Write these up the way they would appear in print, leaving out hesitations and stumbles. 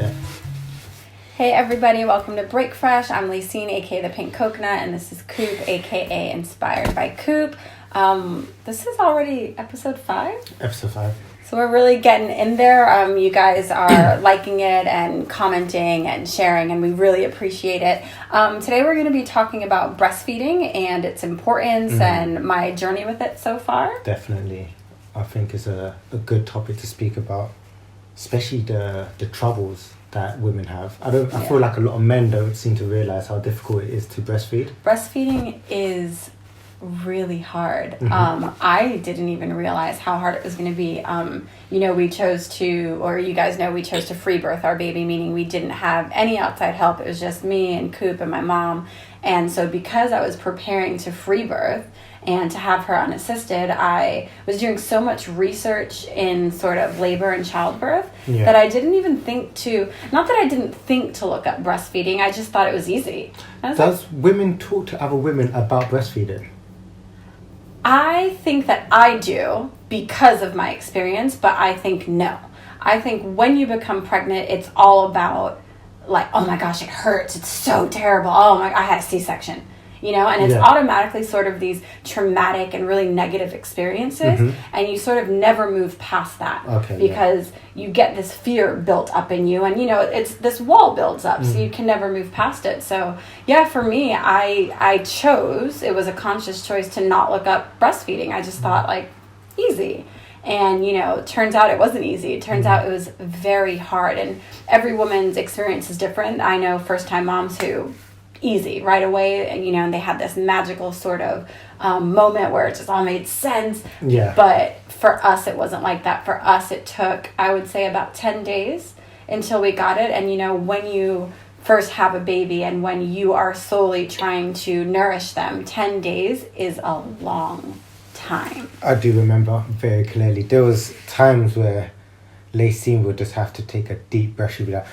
set. Hey everybody, welcome to Break Fresh. I'm Laceinne, aka The Pink Coconut, and this is Coop, aka Inspired by Coop. This is already episode 5? Episode 5. So we're really getting in there. You guys are liking it and commenting and sharing, and we really appreciate it. Today we're going to be talking about breastfeeding and its importance and my journey with it so far. Definitely. I think it's a good topic to speak about, especially the troubles that women have. I feel like a lot of men don't seem to realize how difficult it is to breastfeed. Breastfeeding is really hard. I didn't even realize how hard it was going to be. We chose to free birth our baby, meaning we didn't have any outside help. It was just me and Coop and my mom. And so because I was preparing to free birth and to have her unassisted, I was doing so much research in sort of labor and childbirth that I didn't even think to, not that I didn't think to look up breastfeeding, I just thought it was easy. Does women talk to other women about breastfeeding? I think that I do because of my experience, but I think no. I think when you become pregnant, it's all about like, oh my gosh, it hurts. It's so terrible. Oh my, I had a C-section. And it's automatically sort of these traumatic and really negative experiences, and you sort of never move past that because you get this fear built up in you, and it's this wall builds up, so you can never move past it. So for me, I chose, it was a conscious choice to not look up breastfeeding. I just thought like easy. And, it turns out it wasn't easy. It turns out it was very hard, and every woman's experience is different. I know first-time moms who easy right away, and they had this magical sort of moment where it just all made sense. But for us, it wasn't like that. For us, it took, I would say, about 10 days until we got it. And when you first have a baby and when you are solely trying to nourish them, 10 days is a long time. I do remember very clearly. There was times where Laceinne would just have to take a deep breath. She'd be like,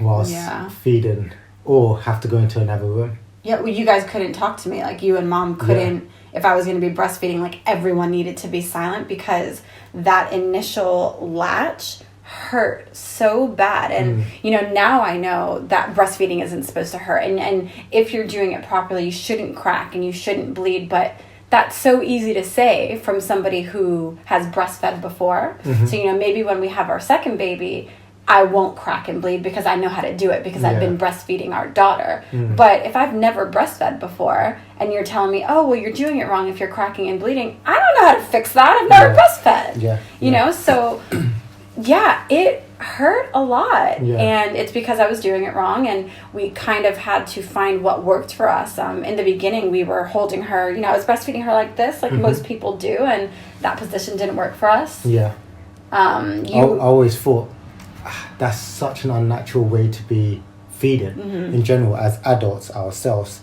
whilst feeding, or have to go into another room. Yeah, well, you guys couldn't talk to me. Like, you and Mom couldn't, if I was going to be breastfeeding, like, everyone needed to be silent because that initial latch hurt so bad. And, now I know that breastfeeding isn't supposed to hurt. And if you're doing it properly, you shouldn't crack and you shouldn't bleed. But that's so easy to say from somebody who has breastfed before. So, maybe when we have our second baby, I won't crack and bleed because I know how to do it because I've been breastfeeding our daughter. But if I've never breastfed before and you're telling me, oh, well, you're doing it wrong if you're cracking and bleeding, I don't know how to fix that. I've never breastfed. So, it hurt a lot. And it's because I was doing it wrong, and we kind of had to find what worked for us. In the beginning, we were holding her, I was breastfeeding her like this, like most people do, and that position didn't work for us. I always thought, that's such an unnatural way to be feeding in general. As adults ourselves,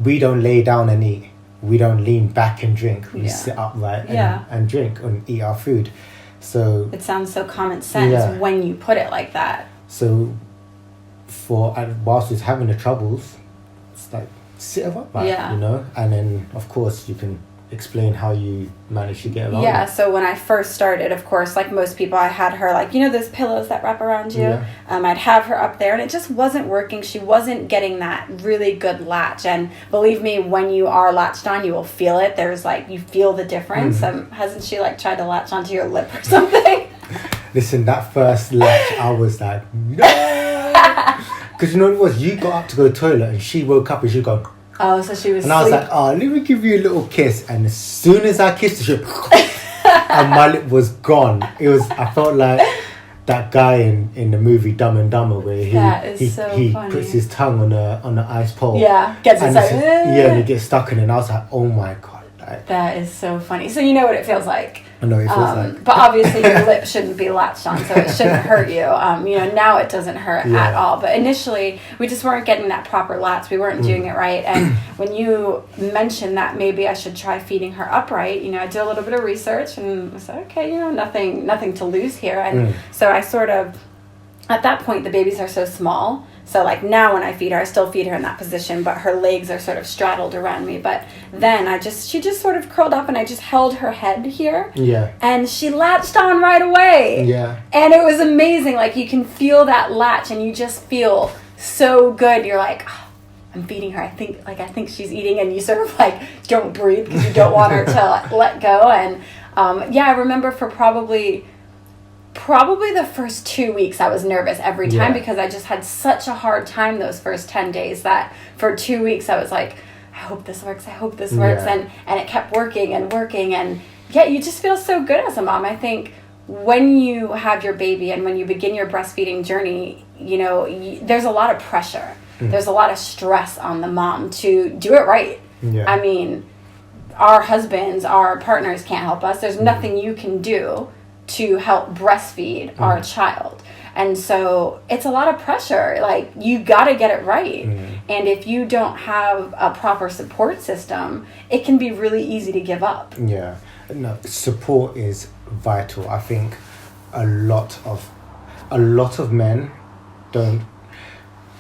we don't lay down and eat, we don't lean back and drink, we sit upright and drink and eat our food. So it sounds so common sense when you put it like that. So whilst it's having the troubles, it's like sit upright, and then of course you can explain how you managed to get around. So when I first started, of course, like most people, I had her like, those pillows that wrap around you. I'd have her up there, and it just wasn't working. She wasn't getting that really good latch. And believe me, when you are latched on, you will feel it. There's like, you feel the difference. Hasn't she like tried to latch onto your lip or something? Listen, that first latch, I was like, no! Because what it was? You got up to go to the toilet, and she woke up and she go, oh, so she was and I was like, let me give you a little kiss. And as soon as I kissed her, and my lip was gone. I felt like that guy in the movie Dumb and Dumber, where he puts his tongue on the ice pole. Gets inside. And he gets stuck in it. And I was like, oh my God. That is so funny. So you know what it feels like. I know it feels like. But obviously your lip shouldn't be latched on, so it shouldn't hurt you. Now it doesn't hurt at all. But initially, we just weren't getting that proper latch. We weren't doing it right. And when you mentioned that maybe I should try feeding her upright, I did a little bit of research and I said, okay, nothing to lose here. And so I sort of at that point, the babies are so small. So, like, now when I feed her, I still feed her in that position, but her legs are sort of straddled around me. But then she just sort of curled up, and I just held her head here. Yeah. And she latched on right away. Yeah. And it was amazing. Like, you can feel that latch, and you just feel so good. You're like, oh, I'm feeding her. I think she's eating, and you sort of, like, don't breathe because you don't want her to let go. And, I remember for probably the first 2 weeks I was nervous every time because I just had such a hard time those first 10 days that for 2 weeks I was like, I hope this works. And it kept working. And you just feel so good as a mom. I think when you have your baby and when you begin your breastfeeding journey, there's a lot of pressure. There's a lot of stress on the mom to do it right. Yeah. I mean, our husbands, our partners can't help us. There's nothing you can do to help breastfeed our child. And so it's a lot of pressure. Like, you got to get it right. And if you don't have a proper support system, it can be really easy to give up. Yeah. No, support is vital. I think a lot of men don't.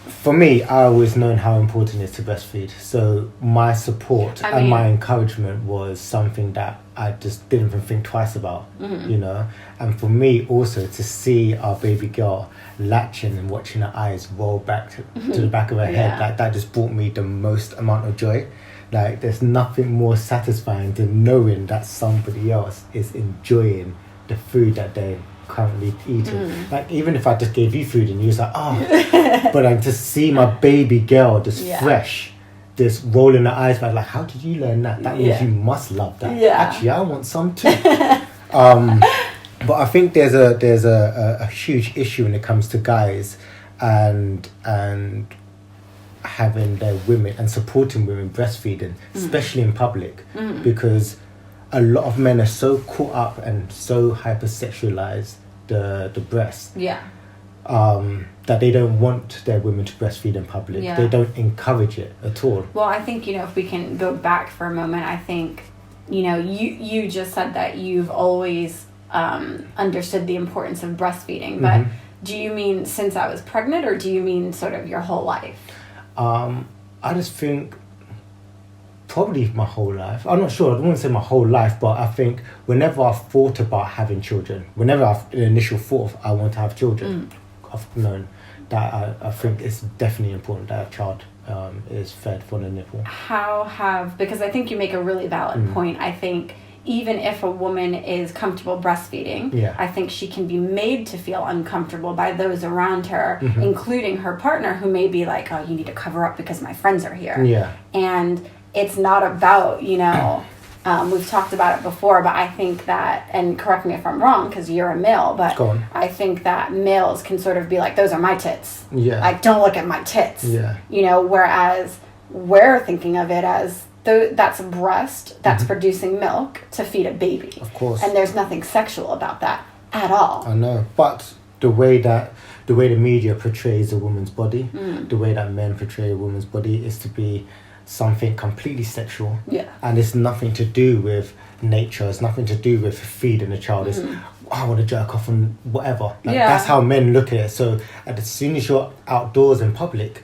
For me, I always known how important it is to breastfeed. So my support and my encouragement was something that I just didn't even think twice about, And for me also to see our baby girl latching and watching her eyes roll back to the back of her head, like that just brought me the most amount of joy. Like, there's nothing more satisfying than knowing that somebody else is enjoying the food that they're currently eating. Like, even if I just gave you food and you was like, oh, but to see my baby girl just fresh, just rolling her eyes back, like, how did you learn that? That means you must love that. Actually, I want some too. But I think there's a huge issue when it comes to guys and having their women and supporting women breastfeeding, especially in public, because a lot of men are so caught up and so hypersexualized the breast that they don't want their women to breastfeed in public. They don't encourage it at all. Well, I think, if we can go back for a moment, I think, you just said that you've always understood the importance of breastfeeding, but do you mean since I was pregnant, or do you mean sort of your whole life? I just think probably my whole life. I'm not sure. I don't want to say my whole life, but I think whenever I've thought about having children, whenever I've the initial thought of I want to have children, I've known that I think it's definitely important that a child is fed from the nipple. Because I think you make a really valid point. I think even if a woman is comfortable breastfeeding, I think she can be made to feel uncomfortable by those around her, including her partner, who may be like, oh, you need to cover up because my friends are here. And it's not about, we've talked about it before, but I think that, and correct me if I'm wrong because you're a male, but I think that males can sort of be like, those are my tits. Like, don't look at my tits. Whereas we're thinking of it as, that's a breast that's producing milk to feed a baby. Of course. And there's nothing sexual about that at all. I know. But the way the media portrays a woman's body, the way that men portray a woman's body is to be something completely sexual. And it's nothing to do with nature. It's nothing to do with feeding a child. It's, I want to jerk off and whatever. That's how men look at it. So as soon as you're outdoors in public,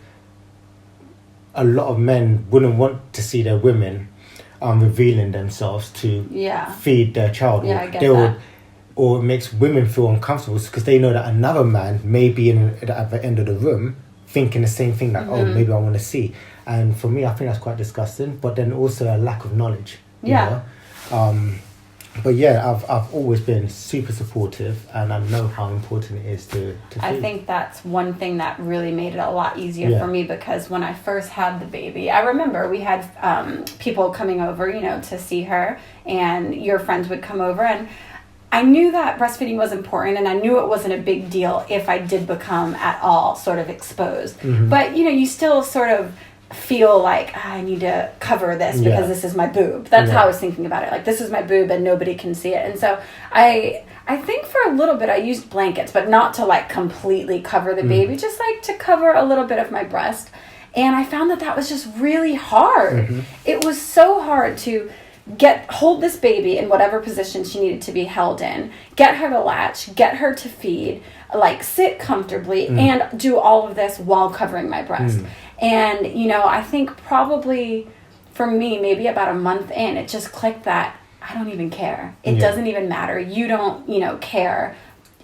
a lot of men wouldn't want to see their women revealing themselves to feed their child. Or it makes women feel uncomfortable because they know that another man may be at the end of the room thinking the same thing, like, oh, maybe I want to see. And for me, I think that's quite disgusting. But then also a lack of knowledge. You know? But I've always been super supportive, and I know how important it is to feed. I think that's one thing that really made it a lot easier for me, because when I first had the baby, I remember we had people coming over, to see her, and your friends would come over, and I knew that breastfeeding was important, and I knew it wasn't a big deal if I did become at all sort of exposed. But, you still sort of feel like, I need to cover this because this is my boob. That's how I was thinking about it. Like, this is my boob and nobody can see it. And so I think for a little bit I used blankets, but not to like completely cover the baby, just like to cover a little bit of my breast. And I found that was just really hard. It was so hard to hold this baby in whatever position she needed to be held in, get her to latch, get her to feed, like sit comfortably and do all of this while covering my breast. And, you know, I think probably for me, maybe about a month in, it just clicked that I don't even care. It doesn't even matter. You don't, you know, care.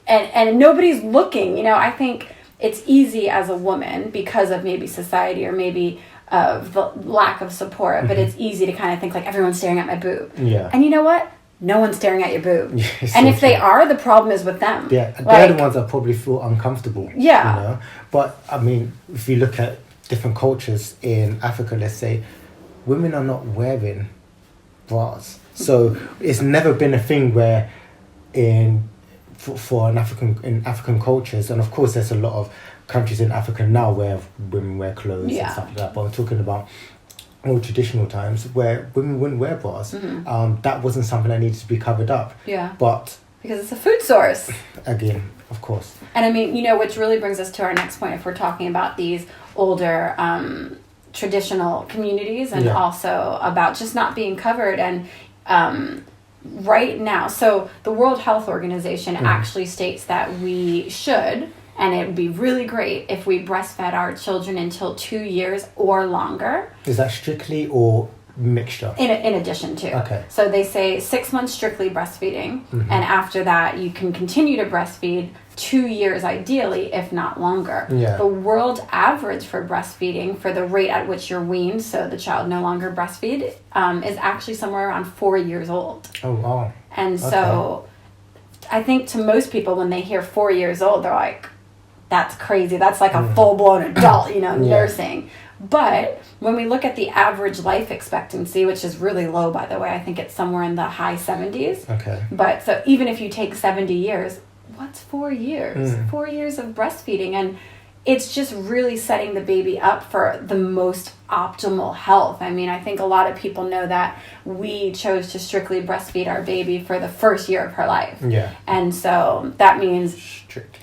And nobody's looking, you know. I think it's easy as a woman because of maybe society or maybe of the lack of support, but it's easy to kind of think like everyone's staring at my boob. Yeah. And you know what? No one's staring at your boob. And if they are, the problem is with them. Yeah, they're the ones that probably feel uncomfortable. Yeah. You know? But, I mean, if you look at different cultures in Africa, let's say, women are not wearing bras. So it's never been a thing where for African cultures, and of course there's a lot of countries in Africa now where women wear clothes and stuff like that, but I'm talking about old traditional times where women wouldn't wear bras. That wasn't something that needed to be covered up. Yeah. But because it's a food source. Again, of course. And I mean, you know, which really brings us to our next point if we're talking about these older traditional communities and also about just not being covered. And right now, so the World Health Organization actually states that we should, and it would be really great if we breastfed our children until 2 years or longer. Is that strictly or mixture? In addition to. Okay. So they say 6 months strictly breastfeeding, and after that you can continue to breastfeed 2 years ideally, if not longer. Yeah. The world average for breastfeeding, for the rate at which you're weaned, so the child no longer breastfeed, is actually somewhere around 4 years old. Oh, wow. And so I think to most people, when they hear 4 years old, they're like, that's crazy. That's like a full-blown adult, you know, nursing. But when we look at the average life expectancy, which is really low, by the way, I think it's somewhere in the high 70s. Okay. But so even if you take 70 years, what's 4 years? 4 years of breastfeeding. And it's just really setting the baby up for the most optimal health. I mean, I think a lot of people know that we chose to strictly breastfeed our baby for the first year of her life. Yeah. And so that means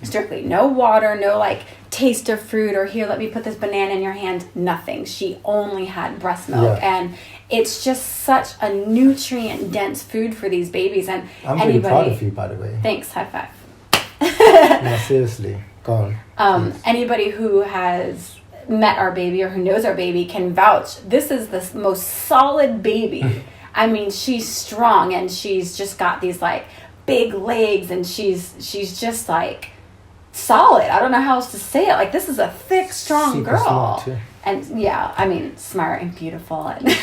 strictly no water, no like taste of fruit or here, let me put this banana in your hand, nothing. She only had breast milk. Yeah. And it's just such a nutrient dense food for these babies. And I'm really proud of you, by the way. Thanks, high five. No, seriously, go on. Anybody who has met our baby or who knows our baby can vouch. This is the most solid baby. I mean, she's strong and she's just got these like big legs and she's just like solid. I don't know how else to say it. Like, this is a thick, strong girl. Smart too. And yeah, I mean, smart and beautiful. And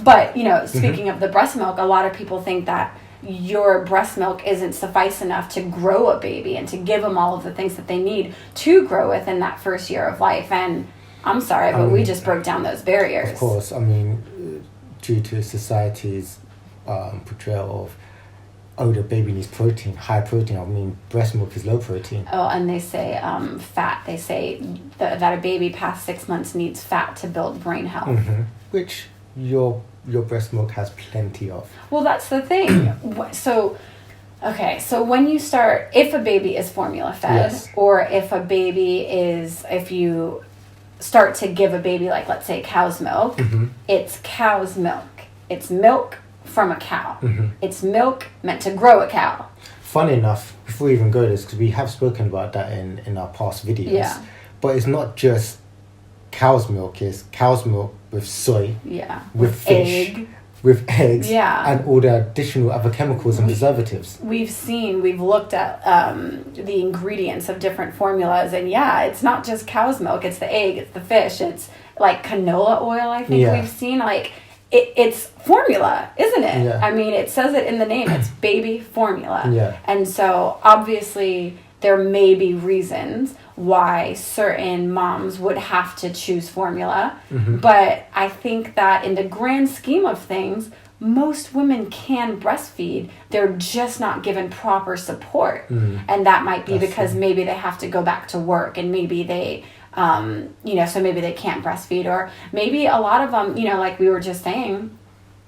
but, you know, speaking of the breast milk, a lot of people think that your breast milk isn't suffice enough to grow a baby and to give them all of the things that they need to grow within that first year of life. And I'm sorry, but we just broke down those barriers. Of course. I mean, due to society's portrayal of, oh, the baby needs protein, high protein. I mean, breast milk is low protein. Oh, and they say fat. They say that a baby past 6 months needs fat to build brain health. Which your breast milk has plenty of. Well, that's the thing. So when you start, if a baby is formula fed, or if you start to give a baby, like, let's say cow's milk, it's cow's milk. It's milk from a cow. It's milk meant to grow a cow. Funny enough, before we even go this, because we have spoken about that in our past videos, but it's not just cow's milk, it's cow's milk with soy, with fish, with eggs, and all the additional other chemicals and preservatives. We've looked at the ingredients of different formulas, and it's not just cow's milk, it's the egg, it's the fish, it's like canola oil, I think we've seen, like, it's formula, isn't it? Yeah. I mean, it says it in the name, it's baby formula. Yeah. And so obviously there may be reasons why certain moms would have to choose formula. But I think that in the grand scheme of things, most women can breastfeed. They're just not given proper support. And that might be because maybe they have to go back to work and maybe they, so maybe they can't breastfeed, or maybe a lot of them, like we were just saying,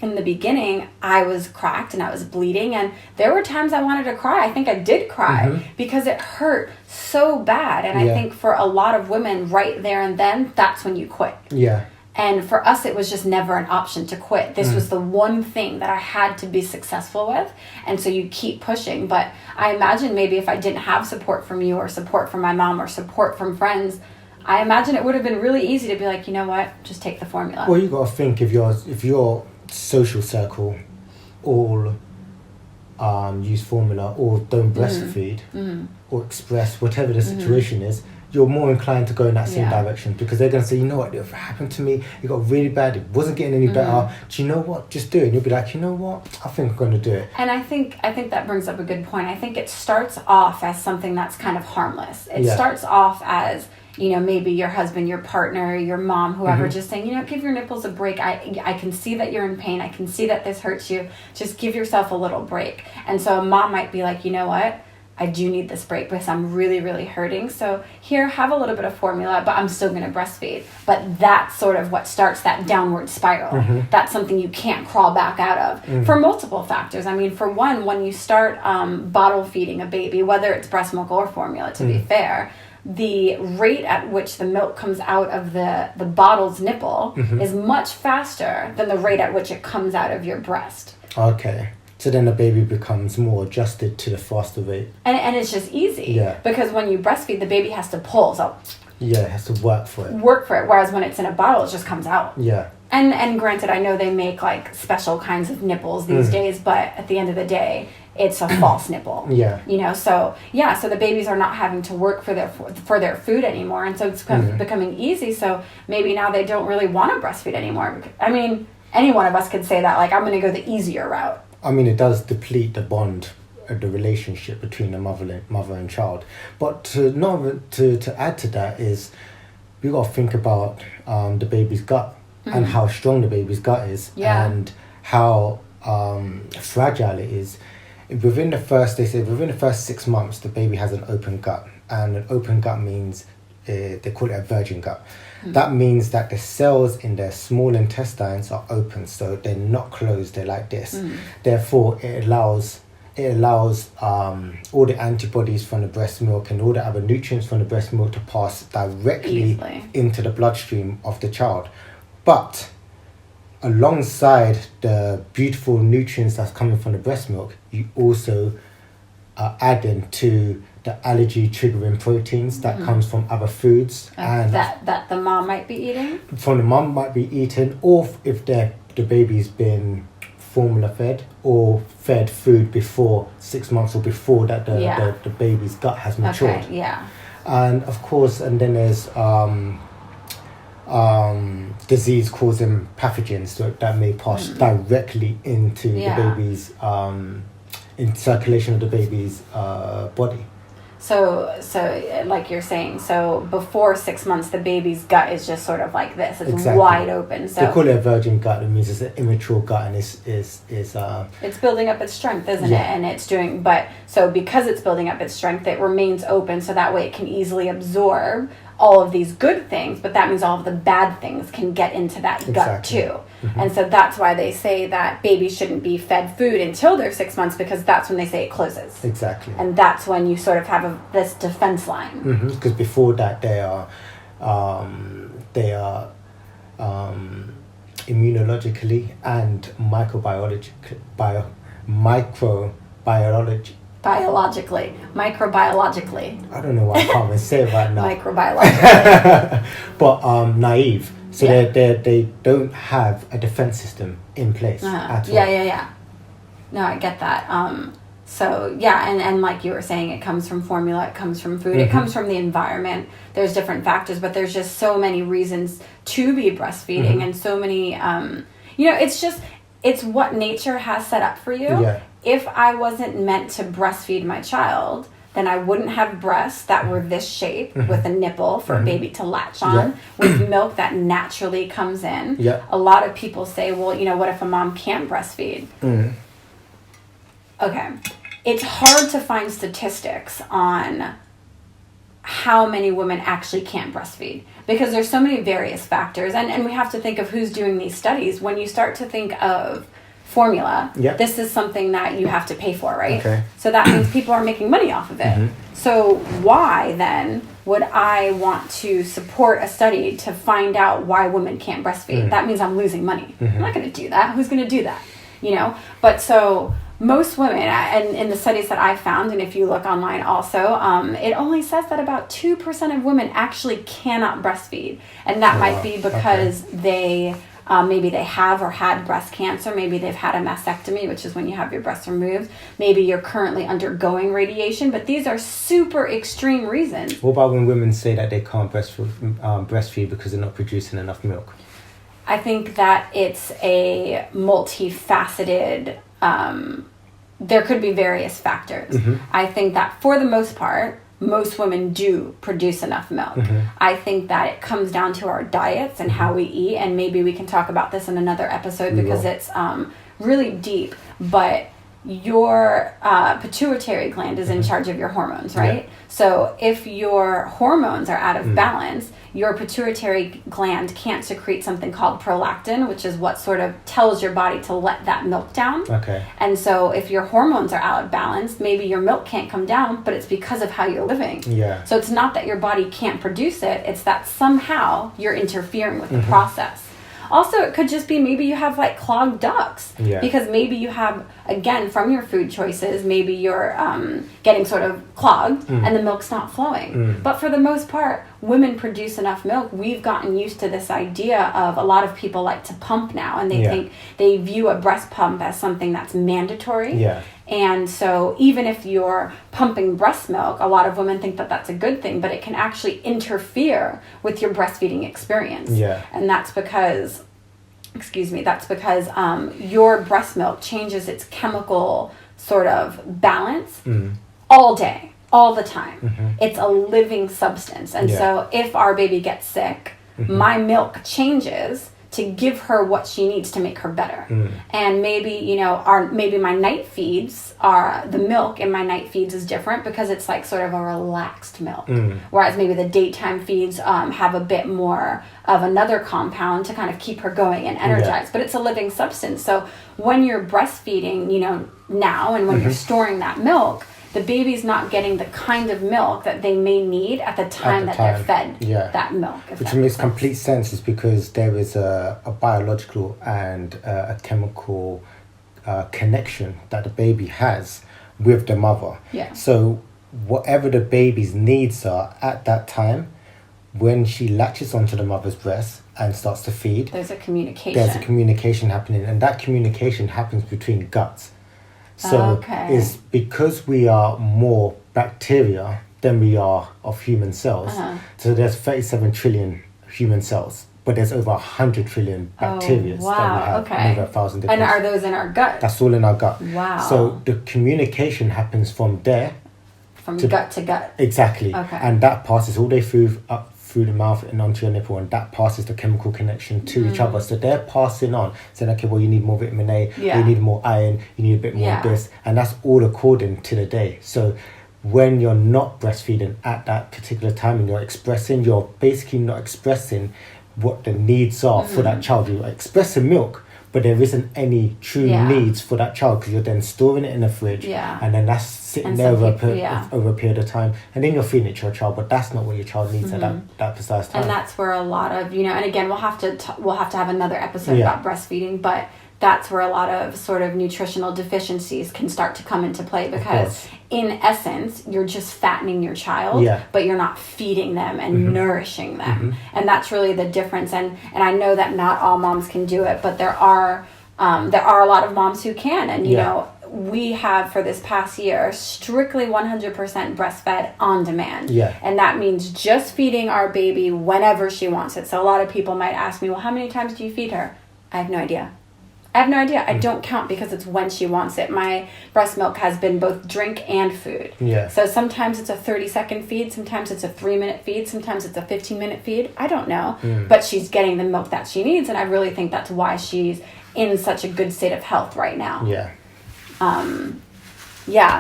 in the beginning, I was cracked and I was bleeding, and there were times I wanted to cry. I think I did cry because it hurt so bad. And I think for a lot of women right there and then, that's when you quit. Yeah. And for us, it was just never an option to quit. This was the one thing that I had to be successful with. And so you keep pushing. But I imagine maybe if I didn't have support from you or support from my mom or support from friends, I imagine it would have been really easy to be like, you know what, just take the formula. Well, you got to think if your social circle all use formula or don't breastfeed or express, whatever the situation is, you're more inclined to go in that same direction, because they're going to say, you know what, it happened to me, it got really bad, it wasn't getting any better, do you know what, just do it. And you'll be like, you know what, I think I'm going to do it. And I think that brings up a good point. I think it starts off as something that's kind of harmless. It starts off as, you know, maybe your husband, your partner, your mom, whoever, just saying, you know, give your nipples a break. I can see that you're in pain. I can see that this hurts you. Just give yourself a little break. And so a mom might be like, you know what? I do need this break because I'm really, really hurting. So here, have a little bit of formula, but I'm still going to breastfeed. But that's sort of what starts that downward spiral. That's something you can't crawl back out of for multiple factors. I mean, for one, when you start bottle feeding a baby, whether it's breast milk or formula, to be fair, the rate at which the milk comes out of the bottle's nipple is much faster than the rate at which it comes out of your breast. Okay. So then the baby becomes more adjusted to the faster rate. And it's just easy. Yeah. Because when you breastfeed, the baby has to pull. So yeah, it has to work for it. Whereas when it's in a bottle, it just comes out. Yeah. And granted, I know they make like special kinds of nipples these days, but at the end of the day, it's a false nipple. Yeah. You know, so the babies are not having to work for their food anymore, and so it's becoming easy. So maybe now they don't really want to breastfeed anymore. I mean, any one of us could say that, like, I'm going to go the easier route. I mean, it does deplete the bond, the relationship between the mother and child. But to add to that is, we got to think about the baby's gut and how strong the baby's gut is and how fragile it is. Within the first 6 months, the baby has an open gut, and an open gut means they call it a virgin gut. That means that the cells in their small intestines are open, so they're not closed, they're like this. Therefore, it allows all the antibodies from the breast milk and all the other nutrients from the breast milk to pass directly into the bloodstream of the child. But alongside the beautiful nutrients that's coming from the breast milk, you also are adding to the allergy triggering proteins that comes from other foods and that the mom might be eating, from the mom might be eating, or if the baby's been formula fed or fed food before 6 months or before that the baby's gut has matured. And of course, and then there's disease causing pathogens that may pass directly into the baby's in circulation of the baby's body. So like you're saying, so before 6 months, the baby's gut is just sort of like this. It's wide open. So they call it a virgin gut. It means it's an immature gut, and it's building up its strength, isn't it? And it's doing, but so because it's building up its strength, it remains open, so that way it can easily absorb all of these good things, but that means all of the bad things can get into that gut too. And so that's why they say that babies shouldn't be fed food until they're 6 months, because that's when they say it closes. Exactly. And that's when you sort of have this defense line. Because before that, they are immunologically and microbiologically. I don't know why I can't even say it right now. Microbiologically. But naive. So they don't have a defense system in place at all. Yeah. No, I get that. So and like you were saying, it comes from formula, it comes from food, it comes from the environment. There's different factors, but there's just so many reasons to be breastfeeding, and so many it's what nature has set up for you. Yeah. If I wasn't meant to breastfeed my child, then I wouldn't have breasts that were this shape with a nipple for a baby to latch on, with milk that naturally comes in. Yeah. A lot of people say, well, what if a mom can't breastfeed? Okay. It's hard to find statistics on how many women actually can't breastfeed, because there's so many various factors, and we have to think of who's doing these studies. When you start to think of formula, Yep. this is something that you have to pay for, right? Okay. So that means people are making money off of it. Mm-hmm. So why then would I want to support a study to find out why women can't breastfeed? That means I'm losing money. I'm not going to do that. Who's going to do that? You know? But so most women, and in the studies that I found, and if you look online also, it only says that about 2% of women actually cannot breastfeed. And that might be because they... maybe they have or had breast cancer. Maybe they've had a mastectomy, which is when you have your breasts removed. Maybe you're currently undergoing radiation. But these are super extreme reasons. What about when women say that they can't breastfeed because they're not producing enough milk? I think that it's a multifaceted... there could be various factors. I think that for the most part, most women do produce enough milk. I think that it comes down to our diets and how we eat, and maybe we can talk about this in another episode because it's really deep. But your pituitary gland is in charge of your hormones, right? Yeah. So if your hormones are out of balance, your pituitary gland can't secrete something called prolactin, which is what sort of tells your body to let that milk down. Okay. And so if your hormones are out of balance, maybe your milk can't come down, but it's because of how you're living. Yeah. So it's not that your body can't produce it, it's that somehow you're interfering with the process. Also, it could just be maybe you have like clogged ducts. Yeah. Because maybe you have, again, from your food choices, maybe you're getting sort of clogged and the milk's not flowing. But for the most part, women produce enough milk. We've gotten used to this idea of a lot of people like to pump now, and they think they view a breast pump as something that's mandatory. Yeah. And so even if you're pumping breast milk, a lot of women think that that's a good thing, but it can actually interfere with your breastfeeding experience. Yeah. And that's because, your breast milk changes its chemical sort of balance all day, all the time. It's a living substance. And so if our baby gets sick, my milk changes to give her what she needs to make her better. And maybe, maybe my night feeds the milk in my night feeds is different because it's like sort of a relaxed milk. Whereas maybe the daytime feeds have a bit more of another compound to kind of keep her going and energized. But it's a living substance. So when you're breastfeeding, now, and when you're storing that milk, the baby's not getting the kind of milk that they may need at the time they're fed that milk. Which makes complete sense, is because there is a biological and a chemical connection that the baby has with the mother. Yeah. So whatever the baby's needs are at that time, when she latches onto the mother's breast and starts to feed, there's a communication. There's a communication happening, and that communication happens between guts. So it's because we are more bacteria than we are of human cells. So there's 37 trillion human cells, but there's over 100 trillion bacteria that we have, and over 1,000 different. And are those in our gut? That's all in our gut. Wow. So the communication happens from there. From gut to gut. Exactly. Okay. And that passes all the way through the mouth and onto your nipple, and that passes the chemical connection to each other. So they're passing on, saying, okay, well, you need more vitamin A, you need more iron, you need a bit more of this, and that's all according to the day. So when you're not breastfeeding at that particular time and you're basically not expressing what the needs are for that child. You're expressing milk, but there isn't any true needs for that child, because you're then storing it in the fridge, and then that's sitting there over a period of time, and then you're feeding it to your child, but that's not what your child needs at that precise time. And that's where a lot of, and again, we'll have to have another episode about breastfeeding, but that's where a lot of sort of nutritional deficiencies can start to come into play, because in essence, you're just fattening your child, but you're not feeding them and nourishing them. And that's really the difference. And I know that not all moms can do it, but there are a lot of moms who can. And, we have, for this past year, strictly 100% breastfed on demand. And that means just feeding our baby whenever she wants it. So a lot of people might ask me, well, how many times do you feed her? I have no idea. I don't count, because it's when she wants it. My breast milk has been both drink and food. So sometimes it's a 30-second feed, sometimes it's a 3-minute feed, sometimes it's a 15-minute feed. I don't know. But she's getting the milk that she needs, and I really think that's why she's in such a good state of health right now.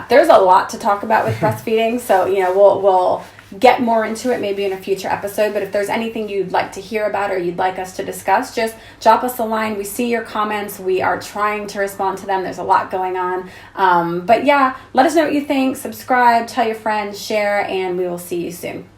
There's a lot to talk about with breastfeeding, so we'll get more into it maybe in a future episode. But if there's anything you'd like to hear about or you'd like us to discuss, just drop us a line. We see your comments. We are trying to respond to them. There's a lot going on. But yeah, let us know what you think. Subscribe, tell your friends, share, and we will see you soon.